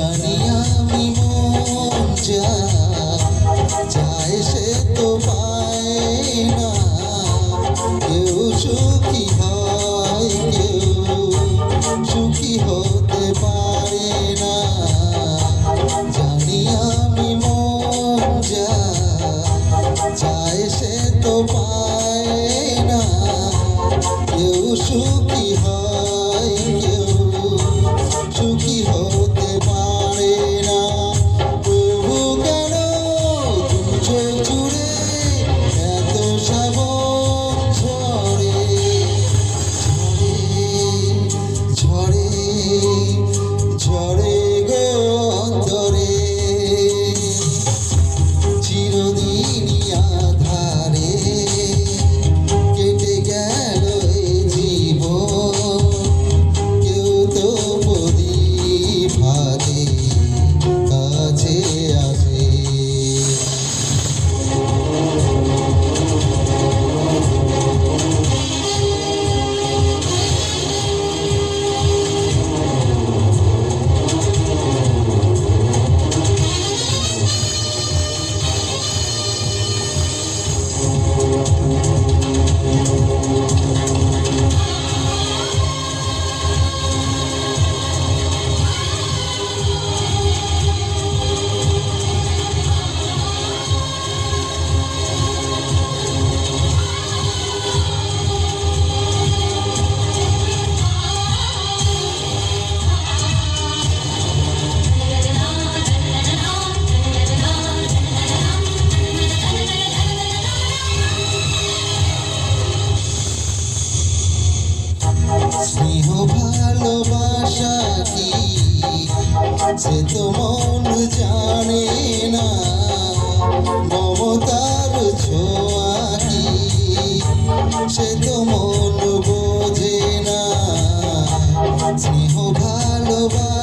জানি আমি মন চায় সে তো পায় না, কেউ সুখী হয় কেউ সুখী হতে পারে না। জানি আমি মন চায় সে তো পায় না, কেউ সুখী হয় কেউ সুখী হতে পারে না। তবু কেন দু চোখ জুড়ে এত শ্রাবণ ঝরে ঝরে ঝরে গো অন্তরে। চিরদিনই আধারে কেটে গেল এ জীবন, কেউ তো প্রদীপ হাতে কাছে আসে। স্নেহ ভালোবাসা কি সে তো মন জানে না, মমতার ছোঁয়া কি সে তো মন বোঝে না। স্নেহ ভালোবাসা